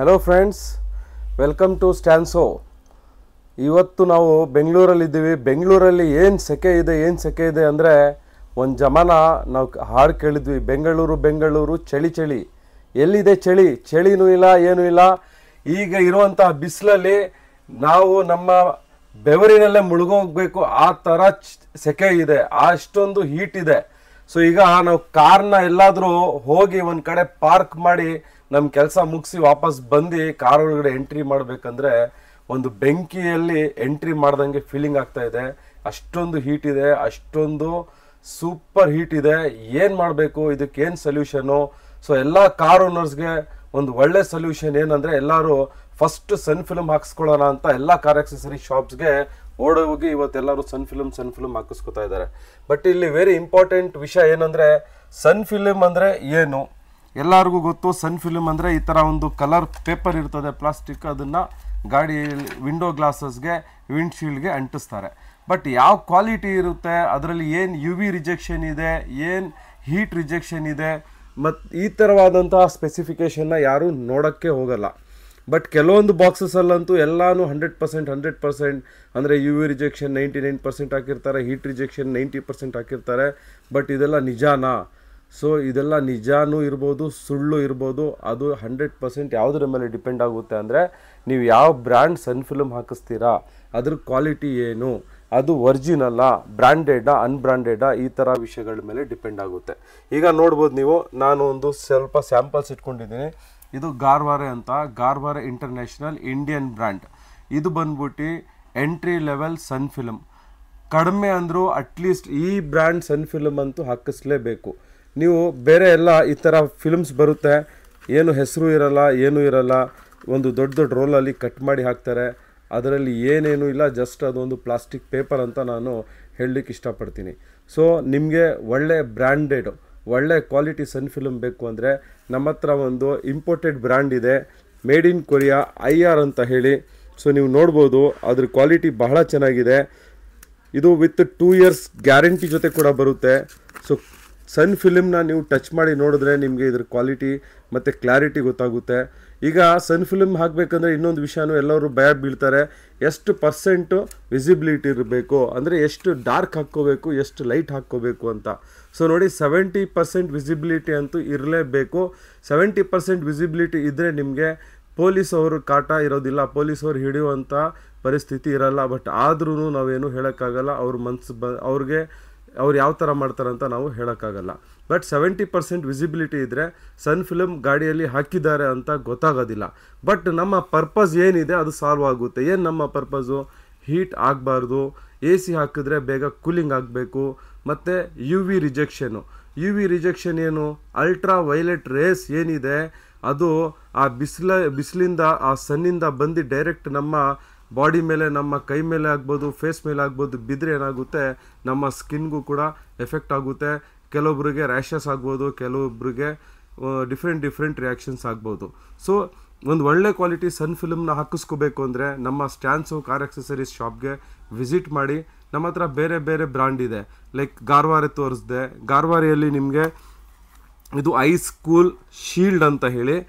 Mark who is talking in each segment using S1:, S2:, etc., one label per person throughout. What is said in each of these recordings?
S1: Hello friends, welcome to ಸ್ಟ್ಯಾನ್ಸೋ. ಇವತ್ತು ನಾವು ಬೆಂಗಳೂರಲ್ಲಿದ್ದೀವಿ. ಬೆಂಗಳೂರಲ್ಲಿ ಏನು ಸೆಕೆ ಇದೆ ಅಂದರೆ ಒಂದು ಜಮಾನ ನಾವು ಹಾಡು ಕೇಳಿದ್ವಿ, ಬೆಂಗಳೂರು ಬೆಂಗಳೂರು ಚಳಿ ಚಳಿ. ಎಲ್ಲಿದೆ ಚಳಿ? ಚಳಿನೂ ಇಲ್ಲ, ಏನೂ ಇಲ್ಲ. ಈಗ ಇರುವಂತಹ ಬಿಸಿಲಲ್ಲಿ ನಾವು ನಮ್ಮ ಬೆವರಿನಲ್ಲೇ ಮುಳುಗೋಗ್ಬೇಕು, ಆ ಥರ ಸೆಕೆ ಇದೆ, ಅಷ್ಟೊಂದು ಹೀಟ್ ಇದೆ. ಸೊ ಈಗ ನಾವು ಕಾರ್ನ ಎಲ್ಲಾದರೂ ಹೋಗಿ ಒಂದು ಕಡೆ ಪಾರ್ಕ್ ಮಾಡಿ ನಮ್ಮ ಕೆಲಸ ಮುಗಿಸಿ ವಾಪಸ್ ಬಂದು ಕಾರ್ ಒಳಗಡೆ ಎಂಟ್ರಿ ಮಾಡಬೇಕಂದ್ರೆ ಒಂದು ಬೆಂಕಿಯಲ್ಲಿ ಎಂಟ್ರಿ ಮಾಡ್ದಂಗೆ ಫೀಲಿಂಗ್ ಆಗ್ತಾ ಇದೆ. ಅಷ್ಟೊಂದು ಹೀಟ್ ಇದೆ, ಅಷ್ಟೊಂದು ಸೂಪರ್ ಹೀಟ್ ಇದೆ. ಏನು ಮಾಡಬೇಕು, ಇದಕ್ಕೆ ಏನು ಸೊಲ್ಯೂಷನು? ಸೊ ಎಲ್ಲ ಕಾರ್ ಓನರ್ಸ್ಗೆ ಒಂದು ಒಳ್ಳೆ ಸೊಲ್ಯೂಷನ್ ಏನಂದರೆ, ಎಲ್ಲರೂ ಫಸ್ಟ್ ಸನ್ ಫಿಲ್ಮ್ ಹಾಕಿಸ್ಕೊಳ್ಳೋಣ ಅಂತ ಎಲ್ಲ ಕಾರ್ ಆಕ್ಸೆಸರಿ ಶಾಪ್ಸ್ಗೆ ಓಡೋಗಿ ಇವತ್ತೆಲ್ಲರೂ ಸನ್ ಫಿಲ್ಮ್ ಹಾಕಿಸ್ಕೊತಾ ಇದ್ದಾರೆ. ಬಟ್ ಇಲ್ಲಿ ವೆರಿ ಇಂಪಾರ್ಟೆಂಟ್ ವಿಷಯ ಏನಂದರೆ, ಸನ್ ಫಿಲ್ಮ್ ಅಂದರೆ ಏನು? ಎಲ್ಲರಿಗೂ ಗೊತ್ತು, ಸನ್ ಫಿಲ್ಮ್ ಅಂದರೆ ಈ ಥರ ಒಂದು ಕಲರ್ ಪೇಪರ್ ಇರ್ತದೆ, ಪ್ಲಾಸ್ಟಿಕ್. ಅದನ್ನು ಗಾಡಿ ವಿಂಡೋ ಗ್ಲಾಸಸ್ಗೆ, ವಿಂಡ್ಶೀಲ್ಡ್ಗೆ ಅಂಟಿಸ್ತಾರೆ. ಬಟ್ ಯಾವ ಕ್ವಾಲಿಟಿ ಇರುತ್ತೆ, ಅದರಲ್ಲಿ ಏನು ಯು ವಿ ರಿಜೆಕ್ಷನ್ ಇದೆ, ಏನು ಹೀಟ್ ರಿಜೆಕ್ಷನ್ ಇದೆ, ಮತ್ತು ಈ ಥರವಾದಂತಹ ಸ್ಪೆಸಿಫಿಕೇಷನ್ನ ಯಾರೂ ನೋಡೋಕ್ಕೆ ಹೋಗಲ್ಲ. ಬಟ್ ಕೆಲವೊಂದು ಬಾಕ್ಸಸಲ್ಲಂತೂ ಎಲ್ಲನೂ 100% ಅಂದರೆ ಯು ವಿ ರಿಜೆಕ್ಷನ್ 99% ಹಾಕಿರ್ತಾರೆ, ಹೀಟ್ ರಿಜೆಕ್ಷನ್ 90% ಹಾಕಿರ್ತಾರೆ. ಬಟ್ ಇದೆಲ್ಲ ನಿಜಾನಾ? ಸೊ ಇದೆಲ್ಲ ನಿಜಾನೂ ಇರ್ಬೋದು, ಸುಳ್ಳು ಇರ್ಬೋದು. ಅದು 100% ಯಾವುದರ ಮೇಲೆ ಡಿಪೆಂಡ್ ಆಗುತ್ತೆ ಅಂದರೆ, ನೀವು ಯಾವ ಬ್ರ್ಯಾಂಡ್ ಸನ್ ಫಿಲ್ಮ್ ಹಾಕಿಸ್ತೀರಾ, ಅದ್ರ ಕ್ವಾಲಿಟಿ ಏನು, ಅದು ಒರಿಜಿನಲ್ಲ, ಬ್ರ್ಯಾಂಡೆಡಾ, ಅನ್ಬ್ರ್ಯಾಂಡೆಡಾ, ಈ ಥರ ವಿಷಯಗಳ ಮೇಲೆ ಡಿಪೆಂಡ್ ಆಗುತ್ತೆ. ಈಗ ನೋಡ್ಬೋದು ನೀವು, ನಾನು ಒಂದು ಸ್ವಲ್ಪ ಸ್ಯಾಂಪಲ್ಸ್ ಇಟ್ಕೊಂಡಿದ್ದೀನಿ. ಇದು ಗಾರ್ವಾರೆ ಅಂತ, ಗಾರ್ವಾರೆ ಇಂಟರ್ನ್ಯಾಷನಲ್ ಇಂಡಿಯನ್ ಬ್ರ್ಯಾಂಡ್. ಇದು ಬಂದ್ಬಿಟ್ಟು ಎಂಟ್ರಿ ಲೆವೆಲ್ ಸನ್ ಫಿಲ್ಮ್. ಕಡಿಮೆ ಅಂದರೂ ಅಟ್ಲೀಸ್ಟ್ ಈ ಬ್ರ್ಯಾಂಡ್ ಸನ್ ಫಿಲ್ಮ್ ಅಂತೂ ಹಾಕಿಸ್ಲೇಬೇಕು. ನೀವು ಬೇರೆ ಎಲ್ಲ ಈ ಥರ ಫಿಲ್ಮ್ಸ್ ಬರುತ್ತೆ, ಏನು ಹೆಸರು ಇರಲ್ಲ, ಏನೂ ಇರಲ್ಲ, ಒಂದು ದೊಡ್ಡ ರೋಲಲ್ಲಿ ಕಟ್ ಮಾಡಿ ಹಾಕ್ತಾರೆ. ಅದರಲ್ಲಿ ಏನೇನೂ ಇಲ್ಲ, ಜಸ್ಟ್ ಅದೊಂದು ಪ್ಲಾಸ್ಟಿಕ್ ಪೇಪರ್ ಅಂತ ನಾನು ಹೇಳಲಿಕ್ಕೆ ಇಷ್ಟಪಡ್ತೀನಿ. ಸೊ ನಿಮಗೆ ಒಳ್ಳೆ ಬ್ರ್ಯಾಂಡೆಡ್, ಒಳ್ಳೆ ಕ್ವಾಲಿಟಿ ಸನ್ ಫಿಲ್ಮ್ ಬೇಕು ಅಂದರೆ ನಮ್ಮ ಹತ್ರ ಒಂದು ಇಂಪೋರ್ಟೆಡ್ ಬ್ರ್ಯಾಂಡ್ ಇದೆ, ಮೇಡ್ ಇನ್ ಕೊರಿಯಾ, IR ಅಂತ ಹೇಳಿ. ಸೊ ನೀವು ನೋಡ್ಬೋದು, ಅದ್ರ ಕ್ವಾಲಿಟಿ ಬಹಳ ಚೆನ್ನಾಗಿದೆ. ಇದು ವಿತ್ 2 years ಗ್ಯಾರಂಟಿ ಜೊತೆ ಕೂಡ ಬರುತ್ತೆ. ಸೊ ಸನ್ ಫಿಲ್ಮ್ನ ನೀವು ಟಚ್ ಮಾಡಿ ನೋಡಿದ್ರೆ ನಿಮಗೆ ಇದ್ರ ಕ್ವಾಲಿಟಿ ಮತ್ತು ಕ್ಲಾರಿಟಿ ಗೊತ್ತಾಗುತ್ತೆ. ಈಗ ಸನ್ ಫಿಲ್ಮ್ ಹಾಕಬೇಕಂದ್ರೆ ಇನ್ನೊಂದು ವಿಷಯನೂ ಎಲ್ಲರೂ ಭಯ ಬೀಳ್ತಾರೆ, ಎಷ್ಟು ಪರ್ಸೆಂಟು ವಿಸಿಬಿಲಿಟಿ ಇರಬೇಕು, ಅಂದರೆ ಎಷ್ಟು ಡಾರ್ಕ್ ಹಾಕ್ಕೋಬೇಕು, ಎಷ್ಟು ಲೈಟ್ ಹಾಕ್ಕೋಬೇಕು ಅಂತ. ಸೊ ನೋಡಿ, 70% ವಿಸಿಬಿಲಿಟಿ ಅಂತೂ ಇರಲೇಬೇಕು. 70% ವಿಸಿಬಿಲಿಟಿ ಇದ್ದರೆ ನಿಮಗೆ ಪೊಲೀಸ್ ಅವರು ಕಾಟ ಇರೋದಿಲ್ಲ, ಪೊಲೀಸ್ ಅವರು ಹಿಡಿಯುವಂಥ ಪರಿಸ್ಥಿತಿ ಇರಲ್ಲ. ಬಟ್ ಆದ್ರೂ ನಾವೇನು ಹೇಳೋಕ್ಕಾಗಲ್ಲ, ಅವ್ರ ಮನಸ್ಸು ಅವ್ರು ಯಾವ ಥರ ಮಾಡ್ತಾರಂತ ನಾವು ಹೇಳೋಕ್ಕಾಗಲ್ಲ. ಬಟ್ 70% ವಿಸಿಬಿಲಿಟಿ ಇದ್ದರೆ ಸನ್ ಫಿಲ್ಮ್ ಗಾಡಿಯಲ್ಲಿ ಹಾಕಿದ್ದಾರೆ ಅಂತ ಗೊತ್ತಾಗೋದಿಲ್ಲ. ಬಟ್ ನಮ್ಮ ಪರ್ಪಸ್ ಏನಿದೆ ಅದು ಸಾಲ್ವ್ ಆಗುತ್ತೆ. ಏನು ನಮ್ಮ ಪರ್ಪಸ್ಸು? ಹೀಟ್ ಆಗಬಾರ್ದು, AC ಹಾಕಿದ್ರೆ ಬೇಗ ಕೂಲಿಂಗ್ ಆಗಬೇಕು, ಮತ್ತು ಯು ವಿ ರಿಜೆಕ್ಷನ್ ಏನು? ಅಲ್ಟ್ರಾ ವೈಲೆಟ್ ರೇಸ್ ಏನಿದೆ ಅದು ಆ ಬಿಸಿಲಿಂದ, ಆ ಸನ್ನಿಂದ ಬಂದು ಡೈರೆಕ್ಟ್ ನಮ್ಮ ಬಾಡಿ ಮೇಲೆ, ನಮ್ಮ ಕೈ ಮೇಲೆ ಆಗ್ಬೋದು, ಫೇಸ್ ಮೇಲೆ ಆಗ್ಬೋದು, ಬಿದ್ದರೆ ಏನಾಗುತ್ತೆ, ನಮ್ಮ ಸ್ಕಿನ್ಗೂ ಕೂಡ ಎಫೆಕ್ಟ್ ಆಗುತ್ತೆ. ಕೆಲವೊಬ್ಬರಿಗೆ ರ್ಯಾಷಸ್ ಆಗ್ಬೋದು, ಕೆಲವೊಬ್ಬರಿಗೆ ಡಿಫ್ರೆಂಟ್ ರಿಯಾಕ್ಷನ್ಸ್ ಆಗ್ಬೋದು. ಸೊ ಒಂದು ಒಳ್ಳೆ ಕ್ವಾಲಿಟಿ ಸನ್ ಫಿಲ್ಮ್ನ ಹಾಕಿಸ್ಕೋಬೇಕು ಅಂದರೆ ನಮ್ಮ ಸ್ಟ್ಯಾನ್ಸೋ ಕಾರ್ ಆಕ್ಸೆಸರೀಸ್ ಶಾಪ್ಗೆ ವಿಸಿಟ್ ಮಾಡಿ. ನಮ್ಮ ಹತ್ರ ಬೇರೆ ಬೇರೆ ಬ್ರ್ಯಾಂಡ್ ಇದೆ. ಲೈಕ್ ಗಾರ್ವಾರೆ ತೋರಿಸಿದೆ, ಗಾರ್ವಾರೆಯಲ್ಲಿ ನಿಮಗೆ ಇದು ಐಸ್ ಕೂಲ್ ಶೀಲ್ಡ್ ಅಂತ ಹೇಳಿ,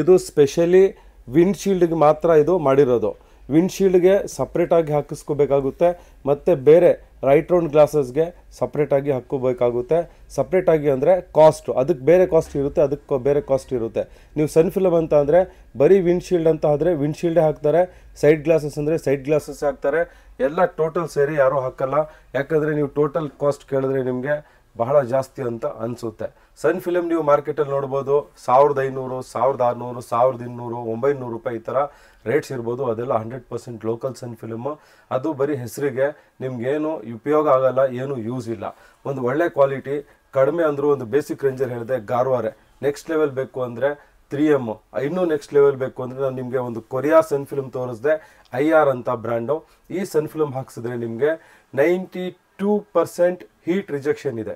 S1: ಇದು ಸ್ಪೆಷಲಿ ವಿಂಡ್ಶೀಲ್ಡ್ಗೆ ಮಾತ್ರ ಇದು ಮಾಡಿರೋದು. ವಿಂಡ್ಶೀಲ್ಡ್ಗೆ ಸಪ್ರೇಟಾಗಿ ಹಾಕಿಸ್ಕೋಬೇಕಾಗುತ್ತೆ, ಮತ್ತು ಬೇರೆ ರೈಟ್ ರೌಂಡ್ ಗ್ಲಾಸಸ್ಗೆ ಸಪ್ರೇಟಾಗಿ ಹಾಕ್ಕೋಬೇಕಾಗುತ್ತೆ. ಸಪ್ರೇಟಾಗಿ ಅಂದರೆ ಕಾಸ್ಟ್, ಅದಕ್ಕೆ ಬೇರೆ ಕಾಸ್ಟ್ ಇರುತ್ತೆ, ಅದಕ್ಕೆ ಬೇರೆ ಕಾಸ್ಟ್ ಇರುತ್ತೆ. ನೀವು ಸನ್ ಫಿಲ್ಮ್ ಅಂತ ಅಂದರೆ ಬರೀ ವಿಂಡ್ಶೀಲ್ಡ್ ಅಂತ ಆದರೆ ವಿಂಡ್ಶೀಲ್ಡೇ ಹಾಕ್ತಾರೆ, ಸೈಡ್ ಗ್ಲಾಸಸ್ ಅಂದರೆ ಸೈಡ್ ಗ್ಲಾಸಸ್ ಹಾಕ್ತಾರೆ. ಎಲ್ಲ ಟೋಟಲ್ ಸೇರಿ ಯಾರೂ ಹಾಕಲ್ಲ, ಯಾಕಂದರೆ ನೀವು ಟೋಟಲ್ ಕಾಸ್ಟ್ ಕೇಳಿದ್ರೆ ನಿಮಗೆ ಬಹಳ ಜಾಸ್ತಿ ಅಂತ ಅನಿಸುತ್ತೆ. ಸನ್ ಫಿಲ್ಮ್ ನೀವು ಮಾರ್ಕೆಟಲ್ಲಿ ನೋಡ್ಬೋದು, 1500, 1600, 1200, 900 ರೂಪಾಯಿ ಈ ಥರ ರೇಟ್ಸ್ ಇರ್ಬೋದು. ಅದೆಲ್ಲ 100% ಲೋಕಲ್ ಸನ್ ಫಿಲ್ಮು. ಅದು ಬರೀ ಹೆಸರಿಗೆ, ನಿಮ್ಗೇನು ಉಪಯೋಗ ಆಗಲ್ಲ, ಏನು ಯೂಸ್ ಇಲ್ಲ. ಒಂದು ಒಳ್ಳೆ ಕ್ವಾಲಿಟಿ, ಕಡಿಮೆ ಅಂದರೂ ಒಂದು ಬೇಸಿಕ್ ರೇಂಜರ್ ಹೇಳಿದೆ ಗಾರ್ವಾರೆ. ನೆಕ್ಸ್ಟ್ ಲೆವೆಲ್ ಬೇಕು ಅಂದರೆ 3M, ಇನ್ನೂ ನೆಕ್ಸ್ಟ್ ಲೆವೆಲ್ ಬೇಕು ಅಂದರೆ ನಾನು ನಿಮಗೆ ಒಂದು ಕೊರಿಯಾ ಸನ್ ಫಿಲ್ಮ್ ತೋರಿಸಿದೆ, IR ಅಂತ ಬ್ರ್ಯಾಂಡು. ಈ ಸನ್ ಫಿಲ್ಮ್ ಹಾಕ್ಸಿದ್ರೆ ನಿಮಗೆ 92% ಹೀಟ್ ರಿಜೆಕ್ಷನ್ ಇದೆ,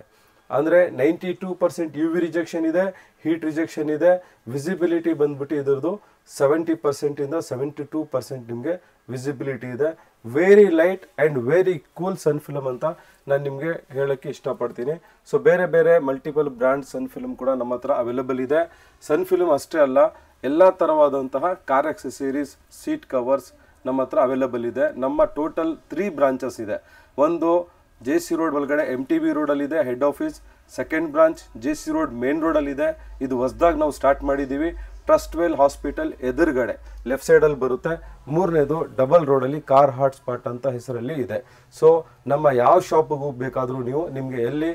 S1: ಅಂದರೆ 92% ಯು ವಿ ರಿಜೆಕ್ಷನ್ ಇದೆ, ಹೀಟ್ ರಿಜೆಕ್ಷನ್ ಇದೆ. ವಿಸಿಬಿಲಿಟಿ ಬಂದ್ಬಿಟ್ಟು ಇದರದು 70%ಇಂದ 72% ನಿಮಗೆ ವಿಸಿಬಿಲಿಟಿ ಇದೆ. Very light and very cool sun film ಅಂತ ನಾನು ನಿಮಗೆ ಹೇಳೋಕ್ಕೆ ಇಷ್ಟಪಡ್ತೀನಿ. ಸೊ ಬೇರೆ ಬೇರೆ ಮಲ್ಟಿಪಲ್ ಬ್ರ್ಯಾಂಡ್ ಸನ್ ಫಿಲ್ಮ್ ಕೂಡ ನಮ್ಮ ಹತ್ರ ಅವೈಲೇಬಲ್ ಇದೆ. ಸನ್ ಫಿಲ್ಮ್ ಅಷ್ಟೇ ಅಲ್ಲ, ಎಲ್ಲ ಥರವಾದಂತಹ ಕಾರ್ ಆಕ್ಸೆಸರೀಸ್, ಸೀಟ್ ಕವರ್ಸ್ ನಮ್ಮ ಹತ್ರ ಅವೈಲೇಬಲ್ ಇದೆ. ನಮ್ಮ ಟೋಟಲ್ 3 ಬ್ರಾಂಚಸ್ ಇದೆ. ಒಂದು JC ರೋಡ್ ಒಳಗಡೆ MTB ರೋಡಲ್ಲಿದೆ head office. Second branch JC road main ರೋಡಲ್ಲಿದೆ. ಇದು ಹೊಸದಾಗಿ ನಾವು ಸ್ಟಾರ್ಟ್ ಮಾಡಿದ್ದೀವಿ, ಟ್ರಸ್ಟ್ವೆಲ್ ಹಾಸ್ಪಿಟಲ್ ಎದುರುಗಡೆ ಲೆಫ್ಟ್ ಸೈಡಲ್ಲಿ ಬರುತ್ತೆ. ಮೂರನೇದು ಡಬಲ್ ರೋಡಲ್ಲಿ ಕಾರ್ ಹಾಟ್ ಸ್ಪಾಟ್ ಅಂತ ಹೆಸರಲ್ಲಿ ಇದೆ. ಸೊ ನಮ್ಮ ಯಾವ ಶಾಪಿಗೂ ಬೇಕಾದರೂ ನೀವು, ನಿಮಗೆ ಎಲ್ಲಿ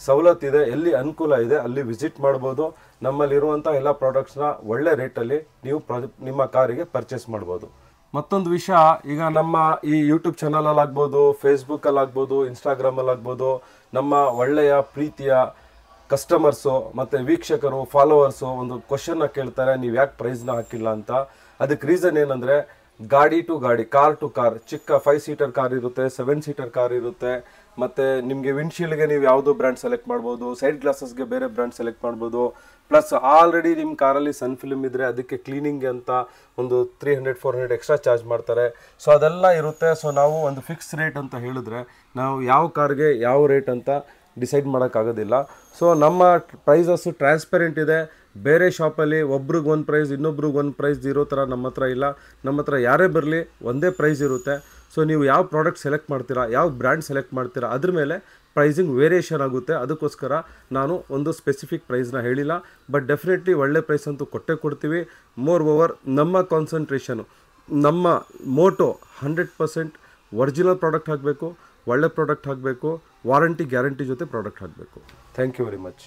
S1: ಸವಲತ್ತಿದೆ, ಎಲ್ಲಿ ಅನುಕೂಲ ಇದೆ ಅಲ್ಲಿ ವಿಸಿಟ್ ಮಾಡ್ಬೋದು. ನಮ್ಮಲ್ಲಿರುವಂಥ ಎಲ್ಲ ಪ್ರಾಡಕ್ಟ್ಸ್ನ ಒಳ್ಳೆ ರೇಟಲ್ಲಿ ನೀವು ನಿಮ್ಮ ಕಾರಿಗೆ ಪರ್ಚೇಸ್ ಮಾಡ್ಬೋದು. ಮತ್ತೊಂದು ವಿಷಯ, ಈಗ ನಮ್ಮ ಈ ಯೂಟ್ಯೂಬ್ ಚಾನಲಲ್ಲಿ ಆಗ್ಬೋದು, ಫೇಸ್ಬುಕ್ಕಲ್ಲಿ ಆಗ್ಬೋದು, ಇನ್ಸ್ಟಾಗ್ರಾಮಲ್ಲಿ ಆಗ್ಬೋದು, ನಮ್ಮ ಒಳ್ಳೆಯ ಪ್ರೀತಿಯ ಕಸ್ಟಮರ್ಸು ಮತ್ತು ವೀಕ್ಷಕರು, ಫಾಲೋವರ್ಸು ಒಂದು ಕ್ವಶನ್ನ ಕೇಳ್ತಾರೆ, ನೀವು ಯಾಕೆ ಪ್ರೈಸ್ನ ಹಾಕಿಲ್ಲ ಅಂತ. ಅದಕ್ಕೆ ರೀಸನ್ ಏನಂದರೆ, ಗಾಡಿ ಟು ಗಾಡಿ, ಕಾರ್ ಟು ಕಾರ್, ಚಿಕ್ಕ 5 ಸೀಟರ್ ಕಾರ್ ಇರುತ್ತೆ, 7 ಸೀಟರ್ ಕಾರ್ ಇರುತ್ತೆ. ಮತ್ತು ನಿಮಗೆ ವಿಂಡ್ಶೀಲ್ಡ್ಗೆ ನೀವು ಯಾವುದೋ ಬ್ರ್ಯಾಂಡ್ ಸೆಲೆಕ್ಟ್ ಮಾಡ್ಬೋದು, ಸೈಡ್ ಗ್ಲಾಸಸ್ಗೆ ಬೇರೆ ಬ್ರ್ಯಾಂಡ್ ಸೆಲೆಕ್ಟ್ ಮಾಡ್ಬೋದು. ಪ್ಲಸ್ ಆಲ್ರೆಡಿ ನಿಮ್ಮ ಕಾರಲ್ಲಿ ಸನ್ ಫಿಲ್ಮ್ ಇದ್ದರೆ ಅದಕ್ಕೆ ಕ್ಲೀನಿಂಗ್ಗೆ ಅಂತ ಒಂದು 300-400 ಎಕ್ಸ್ಟ್ರಾ ಚಾರ್ಜ್ ಮಾಡ್ತಾರೆ. ಸೊ ಅದೆಲ್ಲ ಇರುತ್ತೆ. ಸೊ ನಾವು ಒಂದು ಫಿಕ್ಸ್ ರೇಟ್ ಅಂತ ಹೇಳಿದ್ರೆ ನಾವು ಯಾವ ಕಾರ್ಗೆ ಯಾವ ರೇಟ್ ಅಂತ ಡಿಸೈಡ್ ಮಾಡೋಕ್ಕಾಗೋದಿಲ್ಲ. ಸೊ ನಮ್ಮ ಪ್ರೈಸಸ್ಸು ಟ್ರಾನ್ಸ್ಪರೆಂಟ್ ಇದೆ. ಬೇರೆ ಶಾಪಲ್ಲಿ ಒಬ್ರಿಗೆ ಒಂದು ಪ್ರೈಸ್, ಇನ್ನೊಬ್ರಿಗೆ ಒಂದು ಪ್ರೈಸ್ ಇರೋ ಥರ ನಮ್ಮ ಹತ್ರ ಇಲ್ಲ. ನಮ್ಮ ಹತ್ರ ಯಾರೇ ಬರಲಿ ಒಂದೇ ಪ್ರೈಸ್ ಇರುತ್ತೆ. ಸೊ ನೀವು ಯಾವ ಪ್ರಾಡಕ್ಟ್ ಸೆಲೆಕ್ಟ್ ಮಾಡ್ತೀರಾ, ಯಾವ ಬ್ರ್ಯಾಂಡ್ ಸೆಲೆಕ್ಟ್ ಮಾಡ್ತೀರಾ, ಅದ್ರ ಮೇಲೆ ಪ್ರೈಸಿಂಗ್ ವೇರಿಯೇಷನ್ ಆಗುತ್ತೆ. ಅದಕ್ಕೋಸ್ಕರ ನಾನು ಒಂದು ಸ್ಪೆಸಿಫಿಕ್ ಪ್ರೈಸ್ನ ಹೇಳಿಲ್ಲ. ಬಟ್ ಡೆಫಿನೆಟ್ಲಿ ಒಳ್ಳೆ ಪ್ರೈಸ್ ಅಂತೂ ಕೊಟ್ಟೇ ಕೊಡ್ತೀವಿ. ಮೋರ್ ಓವರ್ ನಮ್ಮ ಕಾನ್ಸಂಟ್ರೇಷನು, ನಮ್ಮ ಮೋಟೋ 100% ಒರಿಜಿನಲ್ ಪ್ರಾಡಕ್ಟ್ ಆಗಬೇಕು, ಒಳ್ಳೆ ಪ್ರಾಡಕ್ಟ್ ಆಗಬೇಕು, ವಾರಂಟಿ ಗ್ಯಾರಂಟಿ ಜೊತೆ ಪ್ರಾಡಕ್ಟ್ ಆಗಬೇಕು. Thank you very much.